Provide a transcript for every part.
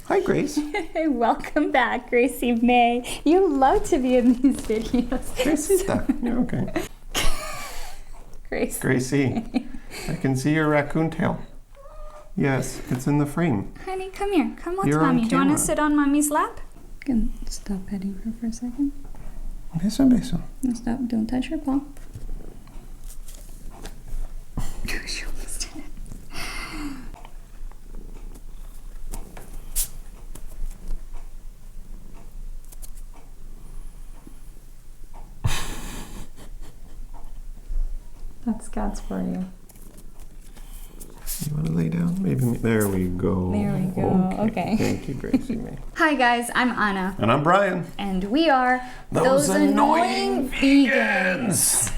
Hi, Grace. Welcome back, Gracie May. You love to be in these videos. Gracita. Yeah, okay. Grace. Gracie, I can see your raccoon tail. Yes, it's in the frame. Honey, come here. Come watch You're on Mommy. Do you want camera. to sit on Mommy's lap? You can stop petting her for a second. Beso, beso. No, stop. Don't touch her paw. She almost did it. That's cats for you. You want to lay down? Maybe. There we go. There we go. Okay. Thank you, Gracie May. Hi guys, I'm Anna. And I'm Brian. And we are Those Annoying Vegans.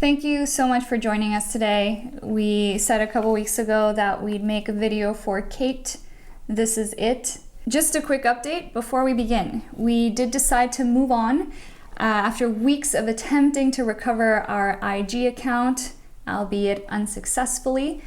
Thank you so much for joining us today. We said a couple weeks ago that we'd make a video for Kate. This is it. Just a quick update before we begin. We did decide to move on after weeks of attempting to recover our IG account, albeit unsuccessfully.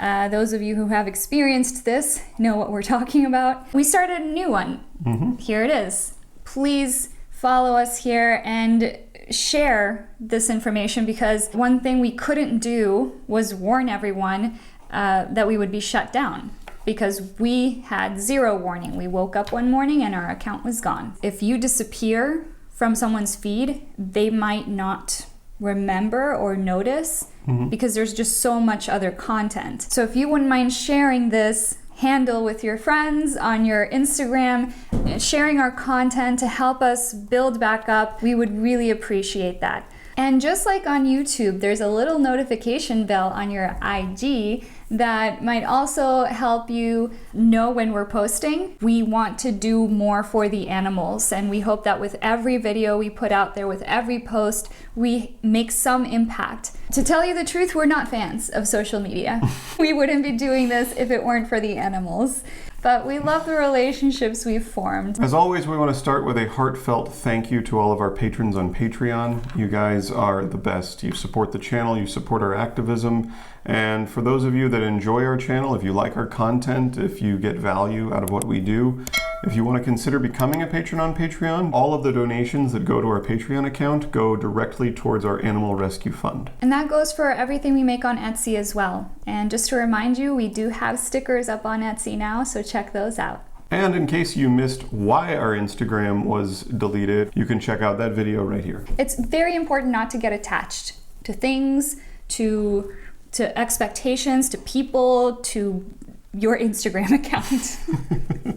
Those of you who have experienced this know what we're talking about. We started a new one. Here it is. Please follow us here and share this information, because one thing we couldn't do was warn everyone that we would be shut down, because we had zero warning. We woke up one morning and our account was gone. If you disappear from someone's feed, they might not remember or notice because there's just so much other content. So if you wouldn't mind sharing this handle with your friends on your Instagram, sharing our content to help us build back up, we would really appreciate that. And just like on YouTube, there's a little notification bell on your IG that might also help you know when we're posting. We want to do more for the animals, and we hope that with every video we put out there, with every post, we make some impact. To tell you the truth, we're not fans of social media. We wouldn't be doing this if it weren't for the animals. But we love the relationships we've formed. As always, we want to start with a heartfelt thank you to all of our patrons on Patreon. You guys are the best. You support the channel, you support our activism, and for those of you that enjoy our channel, if you like our content, if you get value out of what we do, if you want to consider becoming a patron on Patreon, all of the donations that go to our Patreon account go directly towards our animal rescue fund. And that goes for everything we make on Etsy as well. And just to remind you, we do have stickers up on Etsy now, so check those out. And in case you missed why our Instagram was deleted, you can check out that video right here. It's very important not to get attached to things, to expectations, to people, to your Instagram account.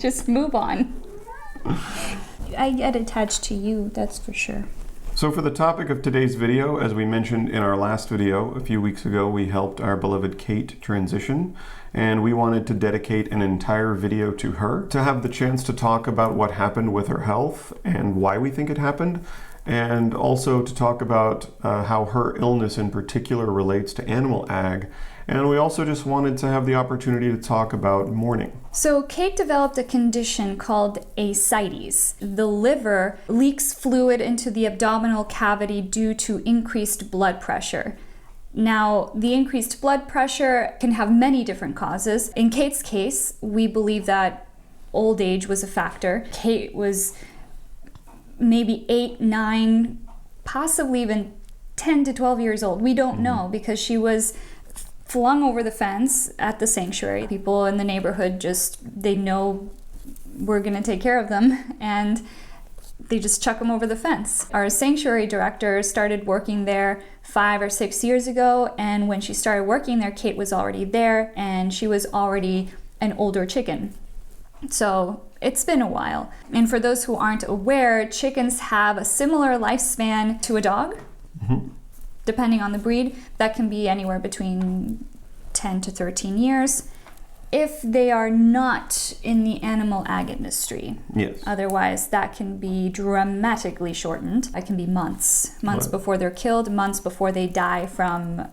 Just move on. I get attached to you, that's for sure. So for the topic of today's video, as we mentioned in our last video a few weeks ago, we helped our beloved Kate transition, and we wanted to dedicate an entire video to her, to have the chance to talk about what happened with her health and why we think it happened, and also to talk about how her illness in particular relates to animal ag. And we also just wanted to have the opportunity to talk about mourning. So Kate developed a condition called ascites. The liver leaks fluid into the abdominal cavity due to increased blood pressure. Now, the increased blood pressure can have many different causes. In Kate's case, we believe that old age was a factor. Kate was maybe 8, 9, possibly even 10 to 12 years old. We don't know, because she was flung over the fence at the sanctuary. People in the neighborhood they know we're gonna take care of them, and they just chuck them over the fence. Our sanctuary director started working there 5 or 6 years ago, and when she started working there, Kate was already there, and she was already an older chicken. So it's been a while. And for those who aren't aware, chickens have a similar lifespan to a dog. Depending on the breed, that can be anywhere between 10 to 13 years if they are not in the animal ag industry. Yes. Otherwise, that can be dramatically shortened. It can be months Right. before they're killed, months before they die from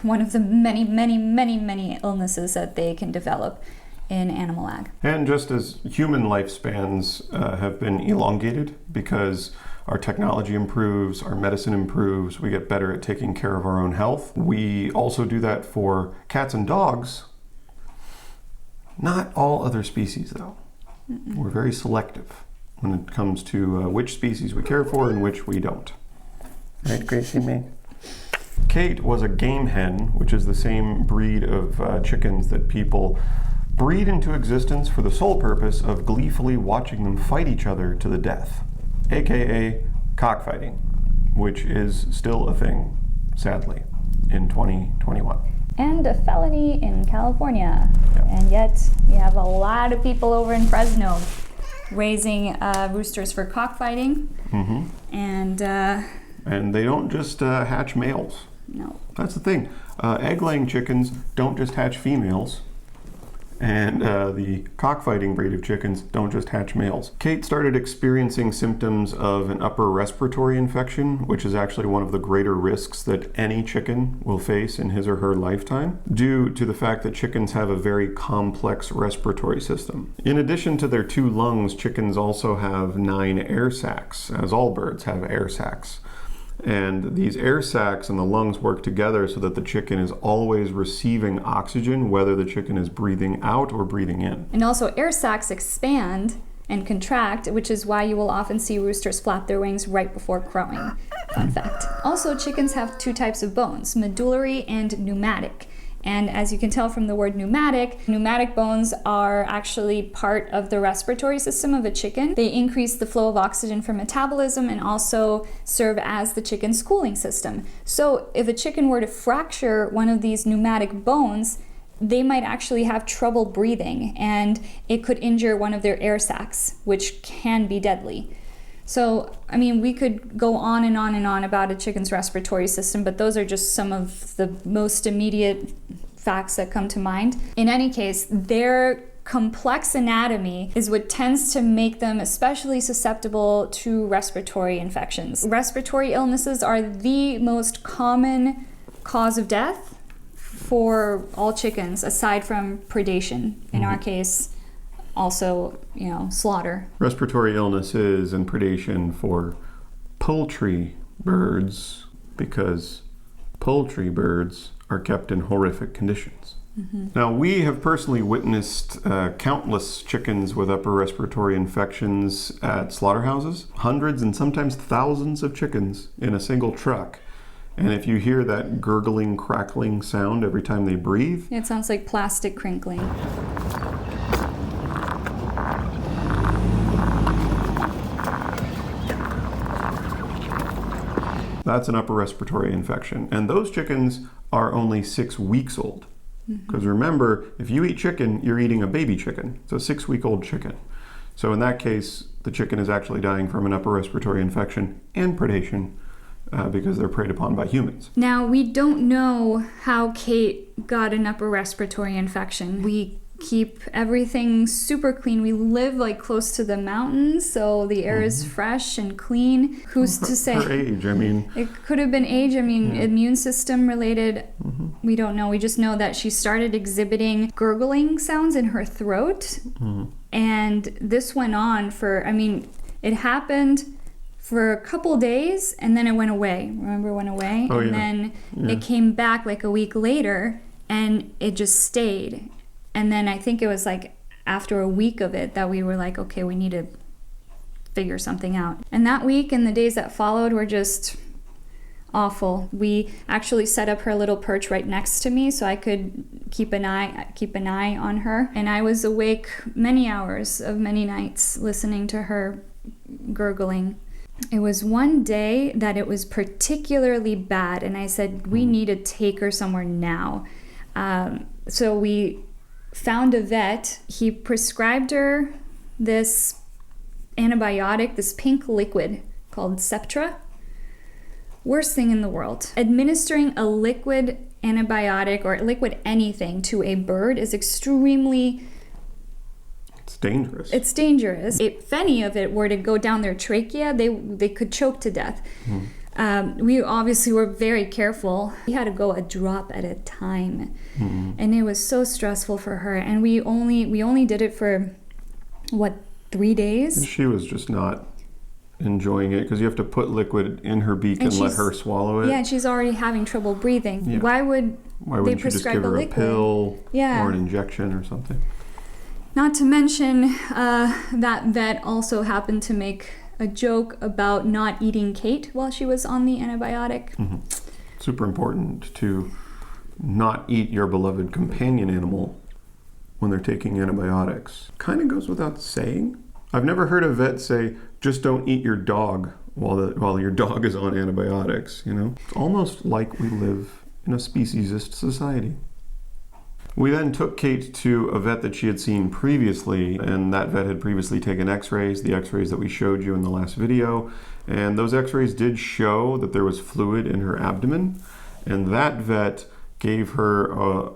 one of the many, many, many, many illnesses that they can develop in animal ag. And just as human lifespans have been elongated because our technology improves, our medicine improves, we get better at taking care of our own health. We also do that for cats and dogs. Not all other species, though. We're very selective when it comes to which species we care for and which we don't. Right, Gracie May? Kate was a game hen, which is the same breed of chickens that people breed into existence for the sole purpose of gleefully watching them fight each other to the death, aka cockfighting, which is still a thing, sadly, in 2021. And a felony in California. Yeah. And yet, you have a lot of people over in Fresno raising roosters for cockfighting. And they don't just hatch males. No. That's the thing. Egg-laying chickens don't just hatch females. And the cockfighting breed of chickens don't just hatch males. Kate started experiencing symptoms of an upper respiratory infection, which is actually one of the greater risks that any chicken will face in his or her lifetime, due to the fact that chickens have a very complex respiratory system. In addition to their 2 lungs, chickens also have 9 air sacs, as all birds have air sacs. And these air sacs and the lungs work together so that the chicken is always receiving oxygen, whether the chicken is breathing out or breathing in. And also air sacs expand and contract, which is why you will often see roosters flap their wings right before crowing. Fun fact. Also, chickens have 2 types of bones, medullary and pneumatic. And as you can tell from the word pneumatic bones are actually part of the respiratory system of a chicken. They increase the flow of oxygen for metabolism and also serve as the chicken's cooling system. So if a chicken were to fracture one of these pneumatic bones, they might actually have trouble breathing, and it could injure one of their air sacs, which can be deadly. So, I mean, we could go on and on and on about a chicken's respiratory system, but those are just some of the most immediate facts that come to mind. In any case, their complex anatomy is what tends to make them especially susceptible to respiratory infections. Respiratory illnesses are the most common cause of death for all chickens, aside from predation. In our case, also, slaughter. Respiratory illnesses and predation for poultry birds, because poultry birds are kept in horrific conditions. Now, we have personally witnessed countless chickens with upper respiratory infections at slaughterhouses, hundreds and sometimes thousands of chickens in a single truck. And if you hear that gurgling, crackling sound every time they breathe, It sounds like plastic crinkling. that's an upper respiratory infection. And those chickens are only 6 weeks old. Because remember, if you eat chicken, you're eating a baby chicken. It's a 6-week-old chicken. So in that case, the chicken is actually dying from an upper respiratory infection and predation because they're preyed upon by humans. Now, we don't know how Kate got an upper respiratory infection. We keep everything super clean. We live like close to the mountains, so the air is fresh and clean. Who's to say? Her age, I mean. It could have been age. I mean, immune system related. We don't know. We just know that she started exhibiting gurgling sounds in her throat. And this went on for, it happened for a couple days and then it went away. Remember, it went away? Oh, and yeah. then Yeah. it came back like a week later and it just stayed. And then I think it was like after a week of it that we were like, okay, we need to figure something out. And that week and the days that followed were just awful. We actually set up her little perch right next to me so I could keep an eye on her. And I was awake many hours of many nights listening to her gurgling. It was one day that it was particularly bad, and I said, we need to take her somewhere now. So we found a vet. He prescribed her this antibiotic, this pink liquid called Septra. Worst thing in the world. Administering a liquid antibiotic or liquid anything to a bird is extremely... It's dangerous. It's dangerous. If any of it were to go down their trachea, they could choke to death. We obviously were very careful. We had to go a drop at a time. And it was so stressful for her. And we only did it for, 3 days? She was just not enjoying it because you have to put liquid in her beak and let her swallow it. Yeah, and she's already having trouble breathing. Yeah. Why would Why they wouldn't you just prescribe give a her a liquid? pill Yeah. or an injection or something? Not to mention that vet also happened to make a joke about not eating Kate while she was on the antibiotic. Super important to not eat your beloved companion animal when they're taking antibiotics. Kind of goes without saying. I've never heard a vet say, just don't eat your dog while your dog is on antibiotics, you know? It's almost like we live in a speciesist society. We then took Kate to a vet that she had seen previously, and that vet had previously taken x-rays, the x-rays that we showed you in the last video, and those x-rays did show that there was fluid in her abdomen, and that vet gave her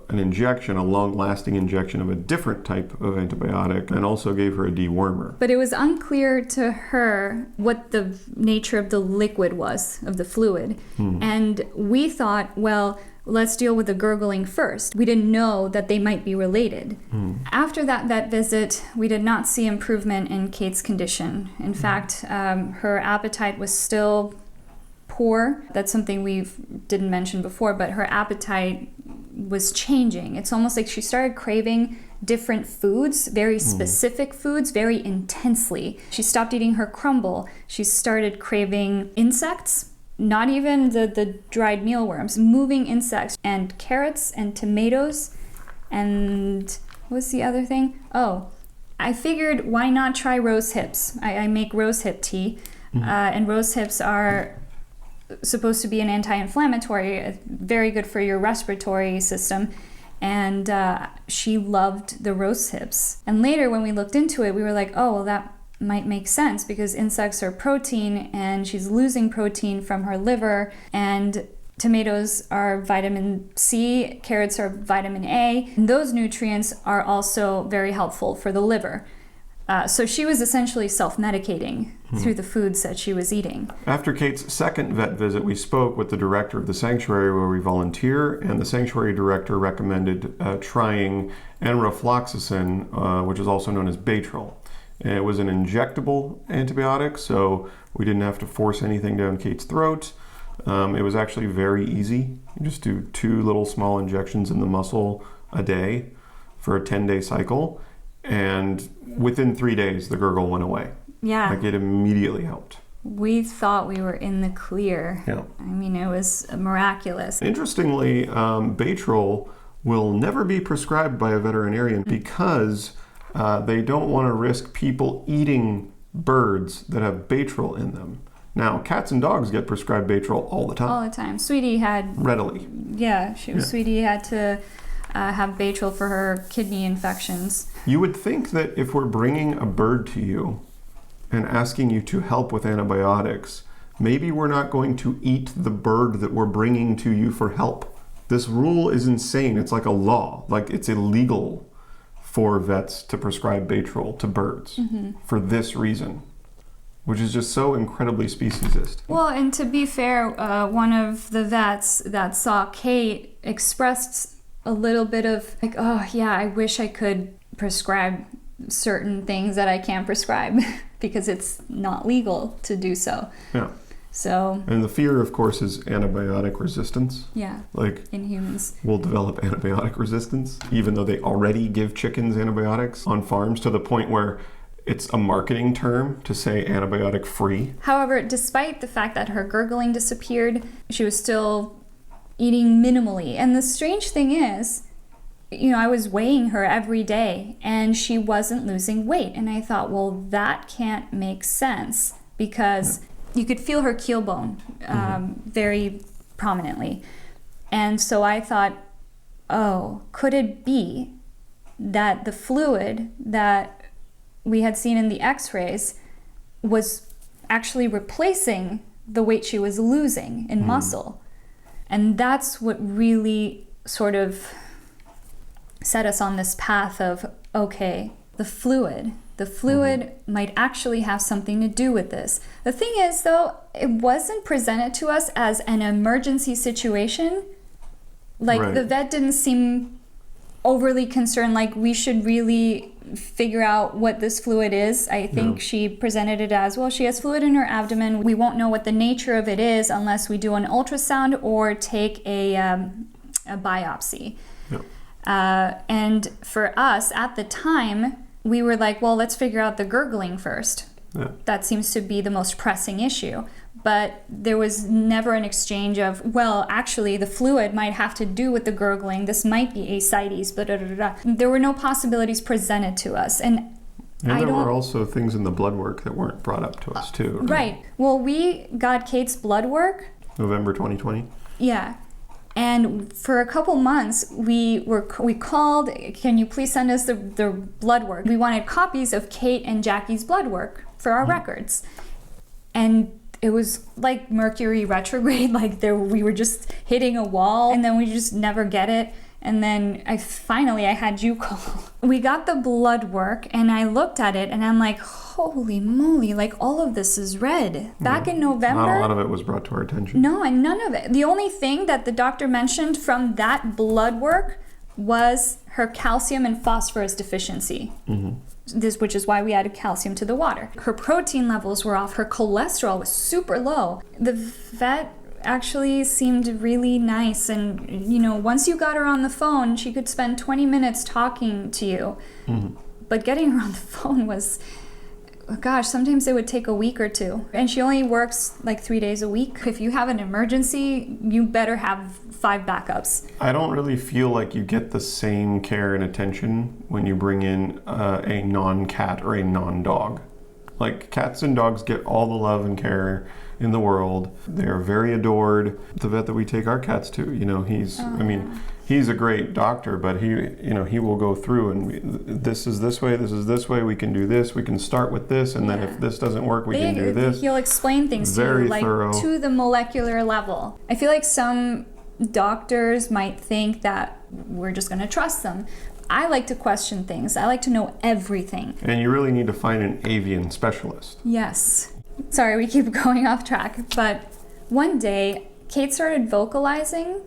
an injection, a long-lasting injection of a different type of antibiotic, and also gave her a dewormer. But it was unclear to her what the nature of the liquid was, of the fluid. And we thought, well, let's deal with the gurgling first. We didn't know that they might be related. After that vet visit, we did not see improvement in Kate's condition. In fact, her appetite was still poor. That's something we didn't mention before, but her appetite was changing. It's almost like she started craving different foods, very specific foods, very intensely. She stopped eating her crumble. She started craving insects, not even the dried mealworms, moving insects, and carrots and tomatoes. And what's the other thing? Oh, I figured why not try rose hips? I make rosehip tea, and rose hips are supposed to be an anti-inflammatory, very good for your respiratory system. And she loved the rose hips. And later when we looked into it, we were like, oh, well, that might make sense because insects are protein and she's losing protein from her liver, and tomatoes are vitamin C, carrots are vitamin A, and those nutrients are also very helpful for the liver. So she was essentially self-medicating through the foods that she was eating. After Kate's second vet visit, we spoke with the director of the sanctuary where we volunteer, and the sanctuary director recommended trying enrofloxacin, which is also known as Baytril. And it was an injectable antibiotic, so we didn't have to force anything down Kate's throat. It was actually very easy. You just do 2 little small injections in the muscle a day for a 10-day cycle, and within 3 days, the gurgle went away. Yeah. Like, it immediately helped. We thought we were in the clear. Yeah. I mean, it was miraculous. Interestingly, Baytril will never be prescribed by a veterinarian because they don't want to risk people eating birds that have Baytril in them. Now, cats and dogs get prescribed Baytril all the time. All the time. Sweetie had... Readily. Yeah, Sweetie had to have Baytril for her kidney infections. You would think that if we're bringing a bird to you and asking you to help with antibiotics, maybe we're not going to eat the bird that we're bringing to you for help. This rule is insane. It's like a law. Like, it's illegal for vets to prescribe Baytril to birds for this reason, which is just so incredibly speciesist. Well, and to be fair, one of the vets that saw Kate expressed a little bit of like, oh yeah, I wish I could prescribe certain things that I can't prescribe because it's not legal to do so. Yeah. So. And the fear, of course, is antibiotic resistance. Yeah. Like, in humans. We'll develop antibiotic resistance, even though they already give chickens antibiotics on farms, to the point where it's a marketing term to say antibiotic free. However, despite the fact that her gurgling disappeared, she was still eating minimally. And the strange thing is, you know, I was weighing her every day and she wasn't losing weight. And I thought, well, that can't make sense because you could feel her keel bone very prominently. And so I thought, oh, could it be that the fluid that we had seen in the x-rays was actually replacing the weight she was losing in muscle? And that's what really sort of set us on this path of, okay, the fluid might actually have something to do with this. The thing is, though, it wasn't presented to us as an emergency situation. Like, the vet didn't seem overly concerned, like we should really figure out what this fluid is. I think she presented it as, well, she has fluid in her abdomen. We won't know what the nature of it is unless we do an ultrasound or take a biopsy. And for us at the time, we were like, well, let's figure out the gurgling first. Yeah. That seems to be the most pressing issue. But there was never an exchange of, well, actually, the fluid might have to do with the gurgling. This might be ascites, but there were no possibilities presented to us. And there were also things in the blood work that weren't brought up to us, too. Right. Well, we got Kate's blood work. November 2020. Yeah. And for a couple months, we called, can you please send us the blood work? We wanted copies of Kate and Jackie's blood work for our records. And it was like Mercury retrograde, like we were just hitting a wall, and then we just never get it. And then I had you call. We got the blood work, and I looked at it, and I'm like, holy moly, like all of this is red. Back in November. Not a lot of it was brought to our attention. No, and none of it. The only thing that the doctor mentioned from that blood work was her calcium and phosphorus deficiency. Which is why we added calcium to the water. Her protein levels were off. Her cholesterol was super low. The vet actually seemed really nice, and once you got her on the phone, she could spend 20 minutes talking to you. But getting her on the phone was, gosh, sometimes it would take a week or two. And she only works like 3 days a week. If you have an emergency, you better have 5 backups. I don't really feel like you get the same care and attention when you bring in a non-cat or a non-dog. Like, cats and dogs get all the love and care in the world. They're very adored. The vet that we take our cats to, he's a great doctor, but he will go through and this is this way, we can do this, we can start with this, and then if this doesn't work, we can do this. He'll explain things to you, like thorough. To the molecular level. I feel like some doctors might think that we're just going to trust them. I like to question things. I like to know everything. And you really need to find an avian specialist. Yes. Sorry, we keep going off track. But one day, Kate started vocalizing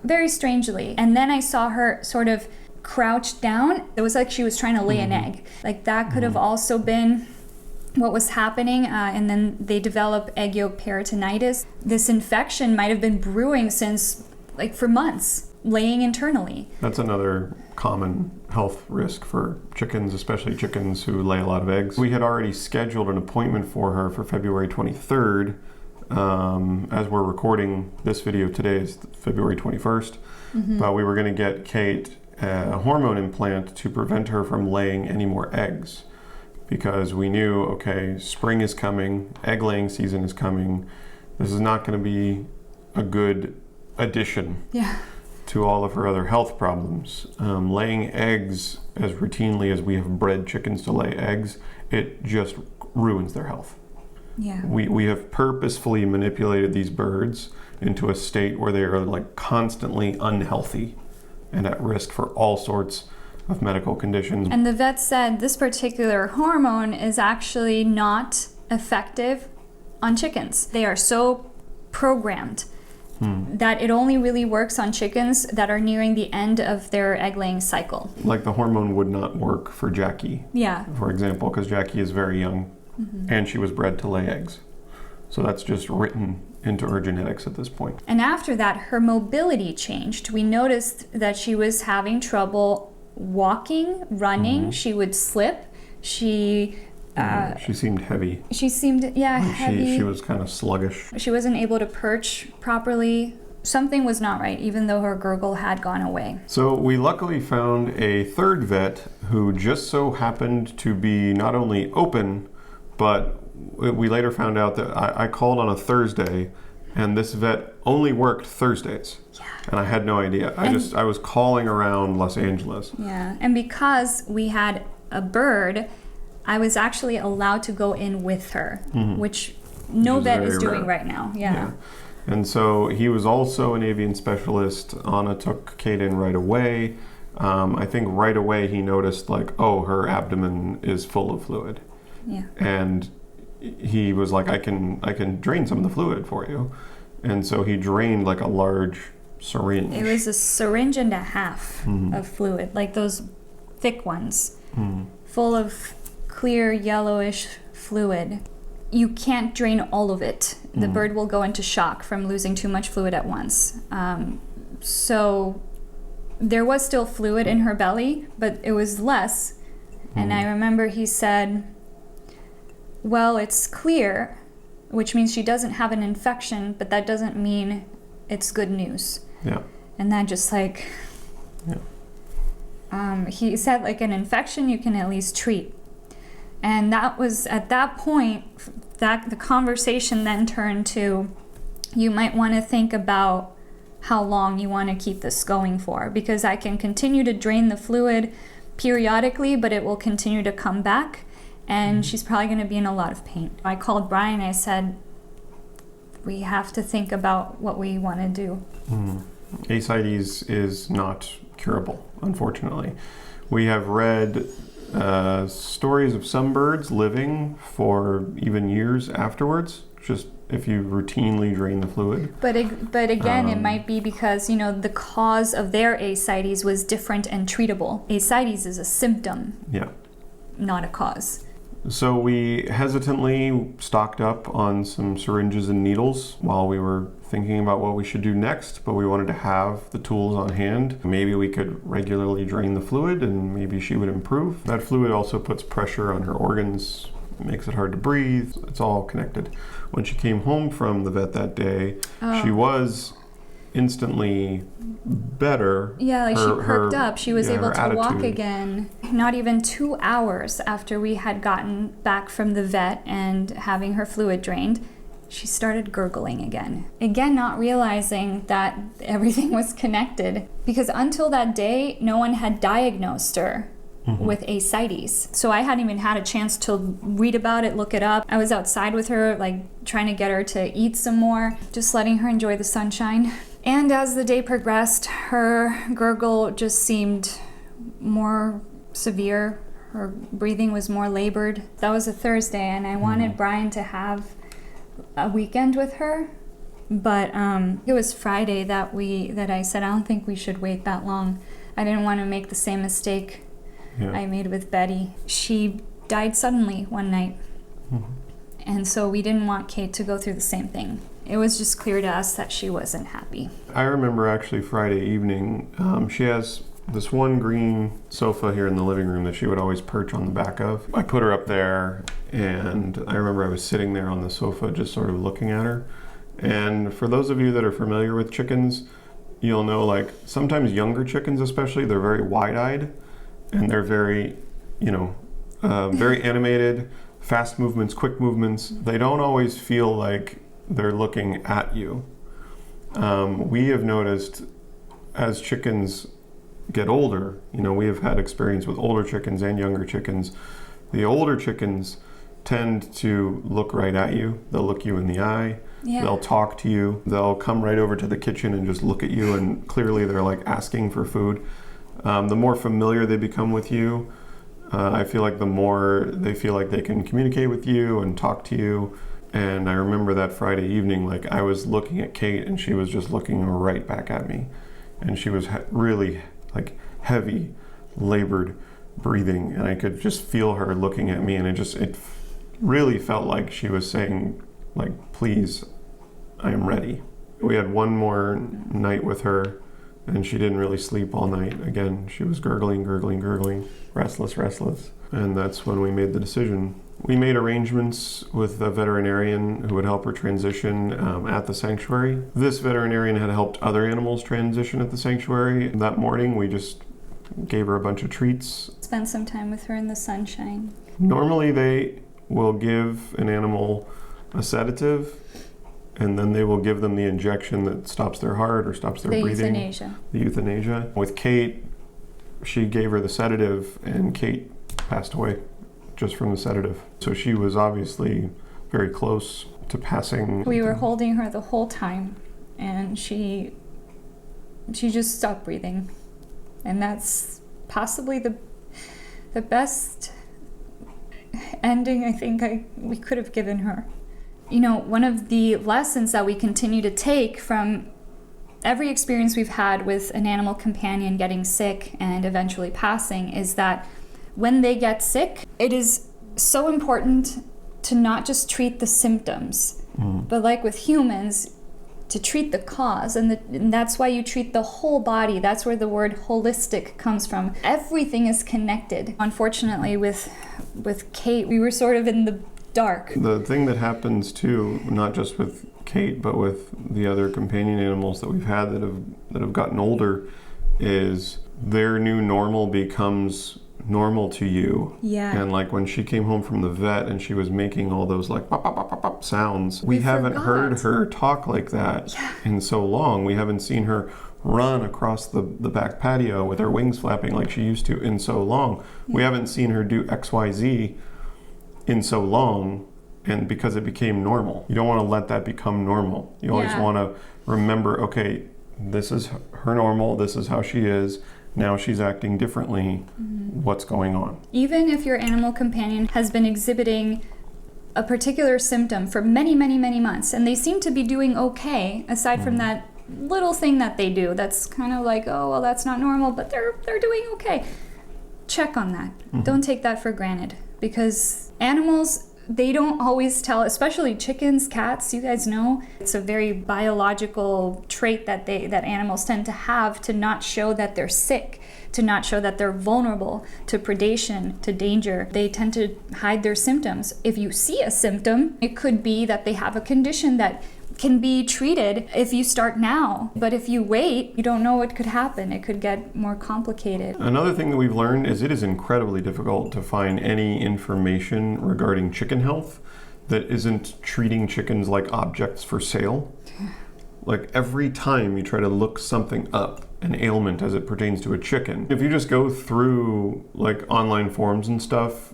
very strangely. And then I saw her sort of crouched down. It was like she was trying to lay an egg. Like that could have also been what was happening. And then they developed egg yolk peritonitis. This infection might have been brewing since for months, laying internally. That's another Common health risk for chickens, especially chickens who lay a lot of eggs. We had already scheduled an appointment for her for February 23rd. As we're recording this video today is February 21st. But we were going to get Kate a hormone implant to prevent her from laying any more eggs, because we knew, okay, spring is coming, egg laying season is coming. This is not going to be a good addition to all of her other health problems. Laying eggs as routinely as we have bred chickens to lay eggs, it just ruins their health. Yeah. We have purposefully manipulated these birds into a state where they are like constantly unhealthy and at risk for all sorts of medical conditions. And the vet said this particular hormone is actually not effective on chickens. They are so programmed that it only really works on chickens that are nearing the end of their egg-laying cycle. Like the hormone would not work for Jackie, for example, because Jackie is very young and she was bred to lay eggs. So that's just written into her genetics at this point. And after that, her mobility changed. We noticed that she was having trouble walking, running. She would slip. She seemed heavy. She seemed, heavy. She was kind of sluggish. She wasn't able to perch properly. Something was not right, even though her gurgle had gone away. So we luckily found a third vet who just so happened to be not only open, but we later found out that I called on a Thursday, and this vet only worked Thursdays. Yeah. And I had no idea. I was calling around Los Angeles. Yeah, and because we had a bird, I was actually allowed to go in with her, which no vet is doing right now. Yeah. And so he was also an avian specialist. Anna took Kate in right away. I think right away he noticed her abdomen is full of fluid. Yeah. And he was like, I can drain some of the fluid for you. And so he drained a large syringe. It was a syringe and a half of fluid, like those thick ones, full of clear yellowish fluid. You can't drain all of it. The bird will go into shock from losing too much fluid at once. So there was still fluid in her belly, but it was less And I remember he said, well, it's clear, which means she doesn't have an infection, but that doesn't mean it's good news. Yeah. And that just like, he said like an infection you can at least treat. And that was at that point, that the conversation then turned to, you might want to think about how long you want to keep this going for, because I can continue to drain the fluid periodically, but it will continue to come back, and she's probably going to be in a lot of pain. I called Brian. I said, we have to think about what we want to do. Ascites is not curable, unfortunately. We have read stories of some birds living for even years afterwards, just if you routinely drain the fluid. But again, it might be because, the cause of their ascites was different and treatable. Ascites is a symptom, not a cause. So we hesitantly stocked up on some syringes and needles while we were thinking about what we should do next, but we wanted to have the tools on hand. Maybe we could regularly drain the fluid and maybe she would improve. That fluid also puts pressure on her organs, makes it hard to breathe. It's all connected. When she came home from the vet that day, she was instantly better. Yeah, like she perked up. She was able to walk attitude. Again. Not even 2 hours after we had gotten back from the vet and having her fluid drained, she started gurgling again. Again, not realizing that everything was connected, because until that day, no one had diagnosed her with ascites. So I hadn't even had a chance to read about it, look it up. I was outside with her, like trying to get her to eat some more, just letting her enjoy the sunshine. And as the day progressed, her gurgle just seemed more severe. Her breathing was more labored. That was a Thursday, and I wanted Brian to have a weekend with her. But it was Friday that I said, I don't think we should wait that long. I didn't want to make the same mistake I made with Betty. She died suddenly one night. And so we didn't want Kate to go through the same thing. It was just clear to us that she wasn't happy. I remember actually Friday evening, she has this one green sofa here in the living room that she would always perch on the back of. I put her up there, and I remember I was sitting there on the sofa just sort of looking at her. And for those of you that are familiar with chickens, you'll know, like, sometimes younger chickens especially, they're very wide-eyed, and they're very, very animated, fast movements, quick movements. They don't always feel like they're looking at you. We have noticed as chickens get older, we have had experience with older chickens and younger chickens. The older chickens tend to look right at you. They'll look you in the eye. Yeah. They'll talk to you. They'll come right over to the kitchen and just look at you, and clearly they're like asking for food. The more familiar they become with you, I feel like the more they feel like they can communicate with you and talk to you. And I remember that Friday evening, like, I was looking at Kate and she was just looking right back at me. And she was really like heavy, labored breathing. And I could just feel her looking at me, and it really felt like she was saying, like, please, I am ready. We had one more night with her, and she didn't really sleep all night. Again, she was gurgling, restless. And that's when we made the decision. We made arrangements with a veterinarian who would help her transition at the sanctuary. This veterinarian had helped other animals transition at the sanctuary. That morning, we just gave her a bunch of treats. Spent some time with her in the sunshine. Normally, they will give an animal a sedative, and then they will give them the injection that stops their heart or stops their breathing. The euthanasia. With Kate, she gave her the sedative, and Kate passed away just from the sedative. So she was obviously very close to passing. We were holding her the whole time, and she just stopped breathing. And that's possibly the best ending I think we could have given her. One of the lessons that we continue to take from every experience we've had with an animal companion getting sick and eventually passing is that when they get sick, it is so important to not just treat the symptoms, but like with humans, to treat the cause, and that's why you treat the whole body. That's where the word holistic comes from. Everything is connected. Unfortunately, with Kate, we were sort of in the dark. The thing that happens too, not just with Kate, but with the other companion animals that we've had that have gotten older, is their new normal becomes normal to you. Yeah. And like when she came home from the vet and she was making all those like pop, pop, pop, pop, pop sounds, we haven't heard her talk like that in so long. We haven't seen her run across the back patio with her wings flapping like she used to in so long. We haven't seen her do XYZ in so long, and because it became normal. You don't want to let that become normal. You always want to remember, okay, this is her normal, this is how she is. Now she's acting differently. What's going on? Even if your animal companion has been exhibiting a particular symptom for many, many, many months, and they seem to be doing okay, aside from that little thing that they do that's kind of like, oh, well, that's not normal, but they're doing okay. Check on that. Don't take that for granted, because animals, they don't always tell, especially chickens, cats, you guys know, it's a very biological trait that animals tend to have, to not show that they're sick, to not show that they're vulnerable to predation, to danger. They tend to hide their symptoms. If you see a symptom, it could be that they have a condition that can be treated if you start now. But if you wait, you don't know what could happen. It could get more complicated. Another thing that we've learned is it is incredibly difficult to find any information regarding chicken health that isn't treating chickens like objects for sale. Like every time you try to look something up, an ailment as it pertains to a chicken, if you just go through like online forums and stuff,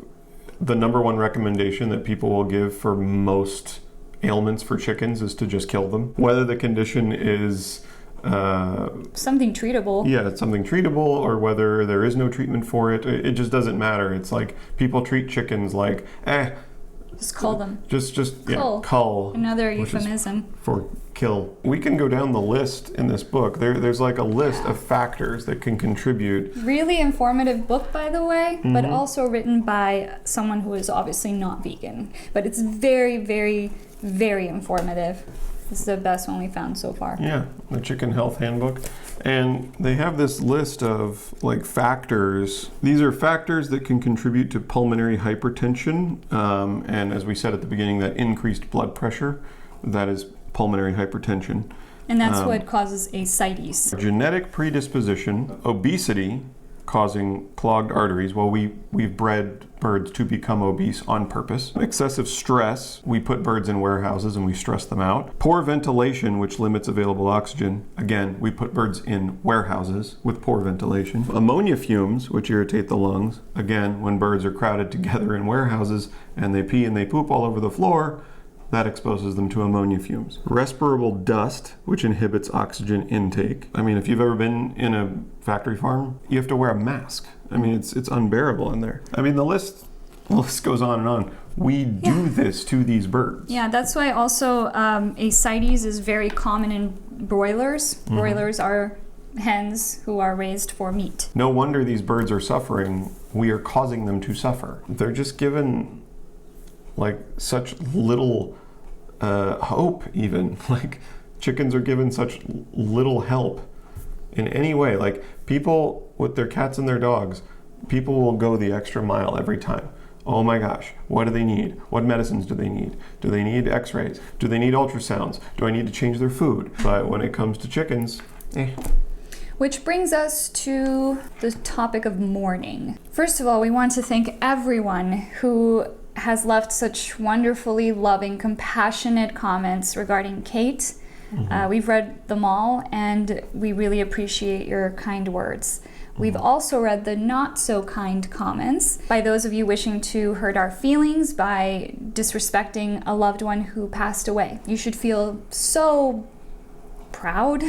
the number one recommendation that people will give for most ailments for chickens is to just kill them. Whether the condition is something treatable. Yeah, it's something treatable, or whether there is no treatment for it. It just doesn't matter. It's like people treat chickens like, just cull them. Just cull. Another euphemism for kill. We can go down the list in this book. There's like a list of factors that can contribute. Really informative book, by the way, but also written by someone who is obviously not vegan. But it's very, very, very informative. This is the best one we found so far. Yeah, the Chicken Health Handbook. And they have this list of like factors. These are factors that can contribute to pulmonary hypertension. And as we said at the beginning, that increased blood pressure, that is pulmonary hypertension. And that's what causes ascites. Genetic predisposition, obesity causing clogged arteries. Well, we've bred birds to become obese on purpose. Excessive stress, we put birds in warehouses and we stress them out. Poor ventilation, which limits available oxygen. Again, we put birds in warehouses with poor ventilation. Ammonia fumes, which irritate the lungs. Again, when birds are crowded together in warehouses and they pee and they poop all over the floor, that exposes them to ammonia fumes. Respirable dust, which inhibits oxygen intake. I mean, if you've ever been in a factory farm, you have to wear a mask. I mean, it's unbearable in there. I mean, the list goes on and on. We do this to these birds. Yeah, that's why also ascites is very common in broilers. Broilers are hens who are raised for meat. No wonder these birds are suffering. We are causing them to suffer. They're just given like such little hope, even. Like chickens are given such little help in any way. Like people with their cats and their dogs, people will go the extra mile every time. Oh my gosh, what do they need? What medicines do they need? Do they need x-rays? Do they need ultrasounds? Do I need to change their food? But when it comes to chickens, Which brings us to the topic of mourning. First of all, we want to thank everyone who has left such wonderfully loving, compassionate comments regarding Kate. We've read them all, and we really appreciate your kind words. We've also read the not so kind comments by those of you wishing to hurt our feelings by disrespecting a loved one who passed away. You should feel so proud.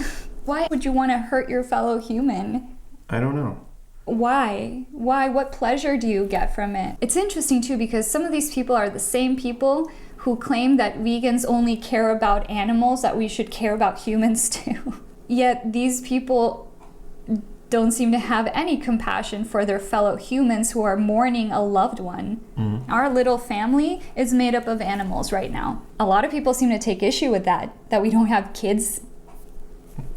Why would you want to hurt your fellow human? I don't know. Why? What pleasure do you get from it? It's interesting too, because some of these people are the same people who claim that vegans only care about animals, that we should care about humans too. Yet these people don't seem to have any compassion for their fellow humans who are mourning a loved one. Our little family is made up of animals right now. A lot of people seem to take issue with that we don't have kids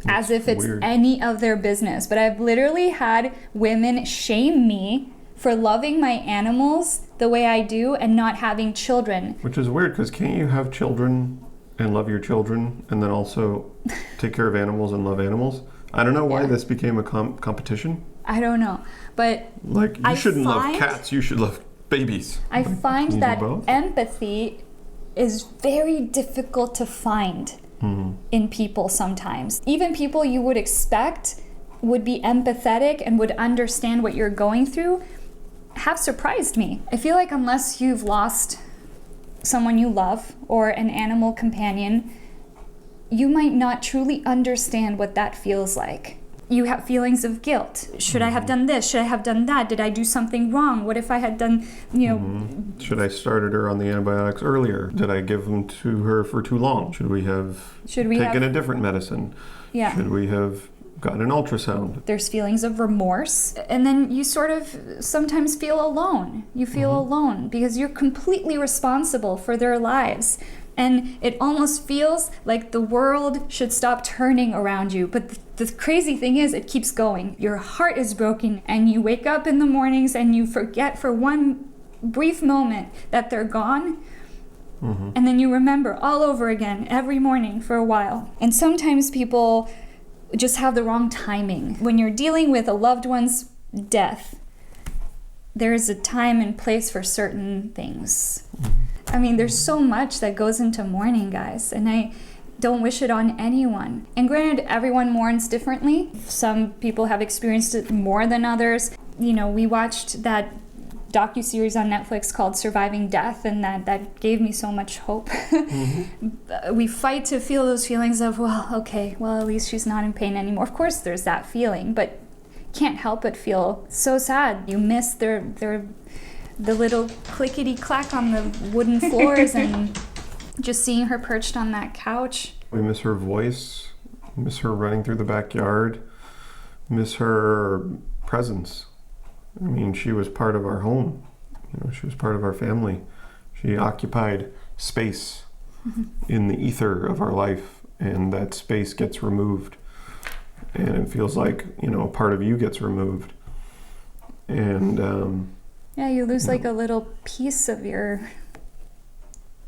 as if it's weird. any of their business. But I've literally had women shame me for loving my animals the way I do and not having children. Which is weird, because can't you have children and love your children and then also take care of animals and love animals? I don't know why this became a competition. I don't know, but like you shouldn't love cats, you should love babies. I like, find that empathy is very difficult to find in people sometimes. Even people you would expect would be empathetic and would understand what you're going through have surprised me. I feel like unless you've lost someone you love or an animal companion, you might not truly understand what that feels like. You have feelings of guilt. Should I have done this? Should I have done that? Did I do something wrong? What if I had done, Should I started her on the antibiotics earlier? Did I give them to her for too long? Should we have taken a different medicine? Yeah. Should we have gotten an ultrasound? There's feelings of remorse. And then you sort of sometimes feel alone. You feel alone because you're completely responsible for their lives. And it almost feels like the world should stop turning around you. But the crazy thing is, it keeps going. Your heart is broken, and you wake up in the mornings and you forget for one brief moment that they're gone. And then you remember all over again every morning for a while. And sometimes people just have the wrong timing. When you're dealing with a loved one's death, there is a time and place for certain things. I mean, there's so much that goes into mourning, guys, and I don't wish it on anyone. And granted, everyone mourns differently. Some people have experienced it more than others. We watched that docuseries on Netflix called Surviving Death, and that gave me so much hope. We fight to feel those feelings of, at least she's not in pain anymore. Of course, there's that feeling, but can't help but feel so sad. You miss the little clickety-clack on the wooden floors and just seeing her perched on that couch. We miss her voice, miss her running through the backyard, miss her presence. I mean, she was part of our home. She was part of our family. She occupied space in the ether of our life, and that space gets removed. And it feels like, a part of you gets removed. And you lose like a little piece of your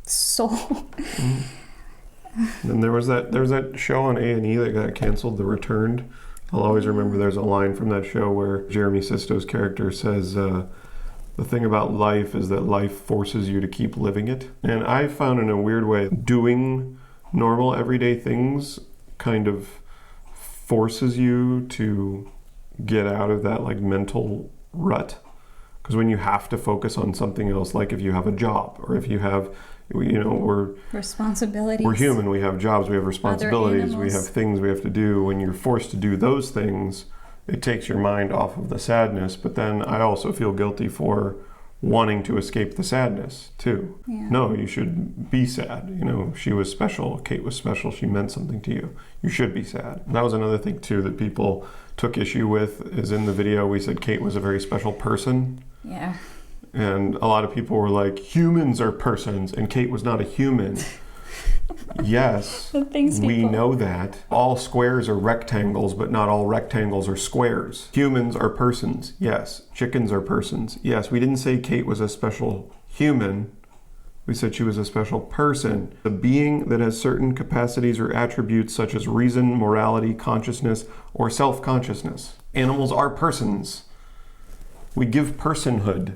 soul. And there was that show on A&E that got canceled, The Returned. I'll always remember there's a line from that show where Jeremy Sisto's character says, the thing about life is that life forces you to keep living it. And I found in a weird way, doing normal everyday things kind of forces you to get out of that mental rut. Because when you have to focus on something else, like if you have a job or if you have, responsibilities. We're human, we have jobs, we have responsibilities, we have things we have to do. When you're forced to do those things, it takes your mind off of the sadness. But then I also feel guilty for wanting to escape the sadness too. Yeah. No, you should be sad. She was special, Kate was special, she meant something to you. You should be sad. And that was another thing too that people took issue with, is in the video we said Kate was a very special person. Yeah. And a lot of people were like, humans are persons, and Kate was not a human. Yes, we know that. All squares are rectangles, but not all rectangles are squares. Humans are persons, yes. Chickens are persons, yes. We didn't say Kate was a special human. We said she was a special person. A being that has certain capacities or attributes such as reason, morality, consciousness, or self-consciousness. Animals are persons. We give personhood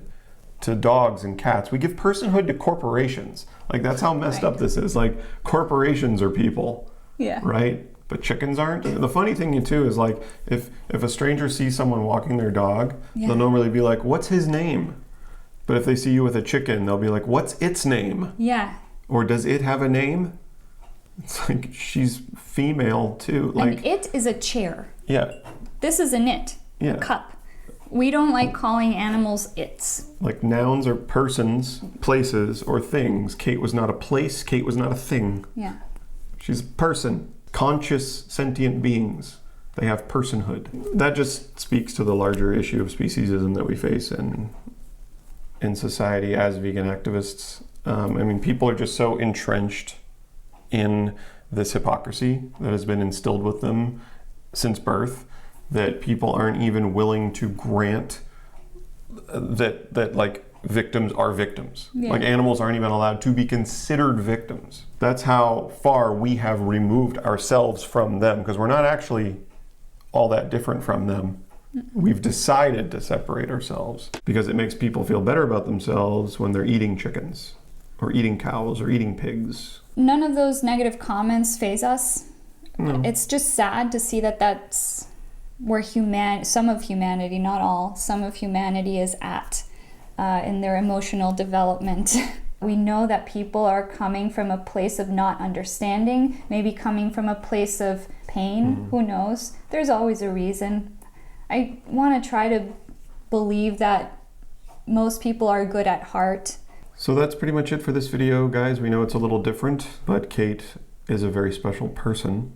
to dogs and cats. We give personhood to corporations. That's how messed up this is. Corporations are people. Yeah. Right? But chickens aren't. The funny thing too is if a stranger sees someone walking their dog, they'll normally be like, what's his name? But if they see you with a chicken, they'll be like, what's its name? Yeah. Or does it have a name? It's like she's female too. And it is a chair. Yeah. This is a knit. Yeah. Cup. We don't like calling animals its. Nouns are persons, places, or things. Kate was not a place. Kate was not a thing. Yeah. She's a person. Conscious, sentient beings. They have personhood. That just speaks to the larger issue of speciesism that we face in in society as vegan activists. I mean, people are just so entrenched in this hypocrisy that has been instilled with them since birth that people aren't even willing to grant that like victims are victims. Yeah. Like animals aren't even allowed to be considered victims. That's how far we have removed ourselves from them, because we're not actually all that different from them. We've decided to separate ourselves because it makes people feel better about themselves when they're eating chickens or eating cows or eating pigs. None of those negative comments faze us. No. It's just sad to see that that's where some of humanity, not all, some of humanity is at in their emotional development. We know that people are coming from a place of not understanding, maybe coming from a place of pain, who knows? There's always a reason. I want to try to believe that most people are good at heart. So that's pretty much it for this video, guys. We know it's a little different, but Kate is a very special person,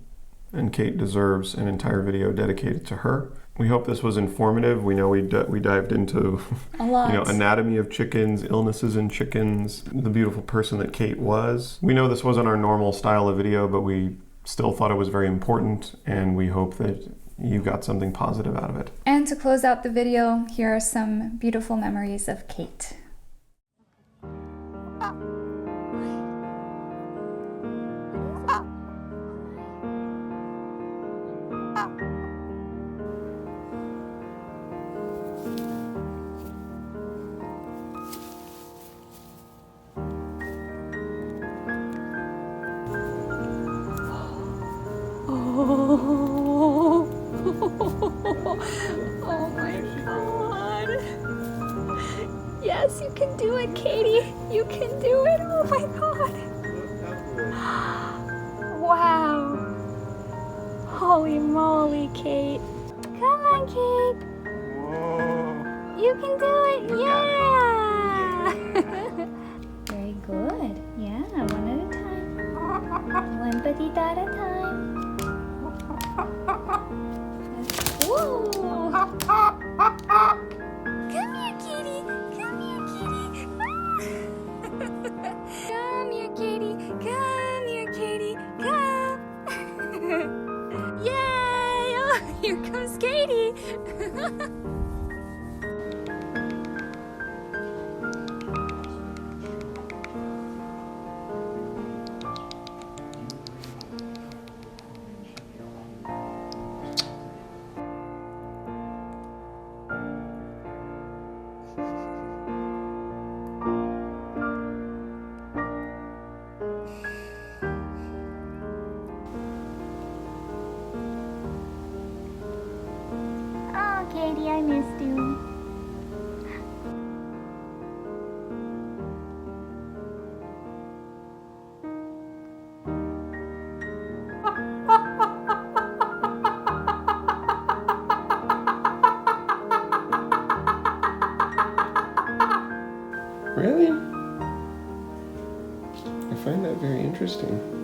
and Kate deserves an entire video dedicated to her. We hope this was informative. We know we dived into A lot. Anatomy of chickens, illnesses in chickens, the beautiful person that Kate was. We know this wasn't our normal style of video, but we still thought it was very important, and we hope that you got something positive out of it. And to close out the video, here are some beautiful memories of Kate. Oh my God. Yes, you can do it, Katie. You can do it. Oh my God. Wow. Holy moly, Kate. Come on, Kate. Whoa. You can do it. Yeah. Very good. Yeah, one at a time. One petite at a time. Whoa! Come here, kitty. Come here, kitty. Come here, kitty. Come here, kitty. Come. Yay! Oh, here comes Katie. Katie, I missed you. Really? I find that very interesting.